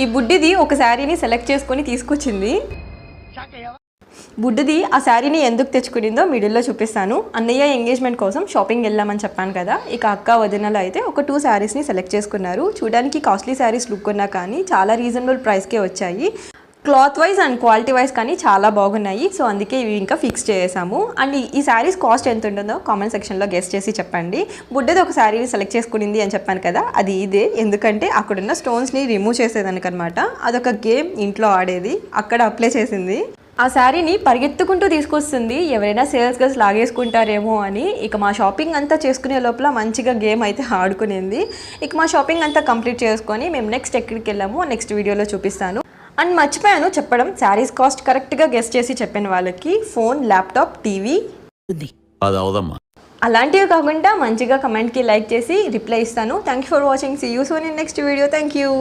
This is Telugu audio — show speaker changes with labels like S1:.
S1: ఈ బుడ్డిది ఒక శారీని సెలెక్ట్ చేసుకొని తీసుకొచ్చింది. బుడ్డిది ఆ శారీని ఎందుకు తెచ్చుకునిందో మిడిల్లో చూపిస్తాను. అన్నయ్య ఎంగేజ్మెంట్ కోసం షాపింగ్ వెళ్ళామని చెప్పాను కదా, ఇక అక్క వదినలు అయితే ఒక 2 శారీస్ని సెలెక్ట్ చేసుకున్నారు. చూడడానికి కాస్ట్లీ శారీస్ లుక్ ఉన్నా కానీ చాలా రీజనబుల్ ప్రైస్కే వచ్చాయి. Cloth wise and quality wise కానీ చాలా బాగున్నాయి. సో అందుకే ఇవి ఇంకా ఫిక్స్ చేసాము. అండ్ ఈ శారీస్ కాస్ట్ ఎంత ఉంటుందో కామెంట్ సెక్షన్లో గెస్ట్ చేసి చెప్పండి. బుడ్డది ఒక శారీని సెలెక్ట్ చేసుకునింది అని చెప్పాను కదా, అది ఇదే. ఎందుకంటే అక్కడున్న స్టోన్స్ని రిమూవ్ చేసేదానికనమాట. అదొక గేమ్ ఇంట్లో ఆడేది, అక్కడ అప్లై చేసింది. ఆ శారీని పరిగెత్తుకుంటూ తీసుకొస్తుంది, ఎవరైనా సేల్స్ గర్ల్స్ లాగేసుకుంటారేమో అని. ఇక మా షాపింగ్ అంతా చేసుకునే లోపల మంచిగా గేమ్ అయితే ఆడుకునేది. ఇక మా షాపింగ్ అంతా కంప్లీట్ చేసుకొని మేము నెక్స్ట్ ఎక్కడికి వెళ్ళాము నెక్స్ట్ వీడియోలో చూపిస్తాను. అండ్ మర్చిపోయాను చెప్పడం, శారీస్ కాస్ట్ కరెక్ట్గా గెస్ట్ చేసి చెప్పిన వాళ్ళకి ఫోన్, ల్యాప్టాప్, టీవీ అలాంటివి కాకుండా మంచిగా కమెంట్కి లైక్ చేసి రిప్లై ఇస్తాను. Thank you for watching. See you soon in next video. Thank you.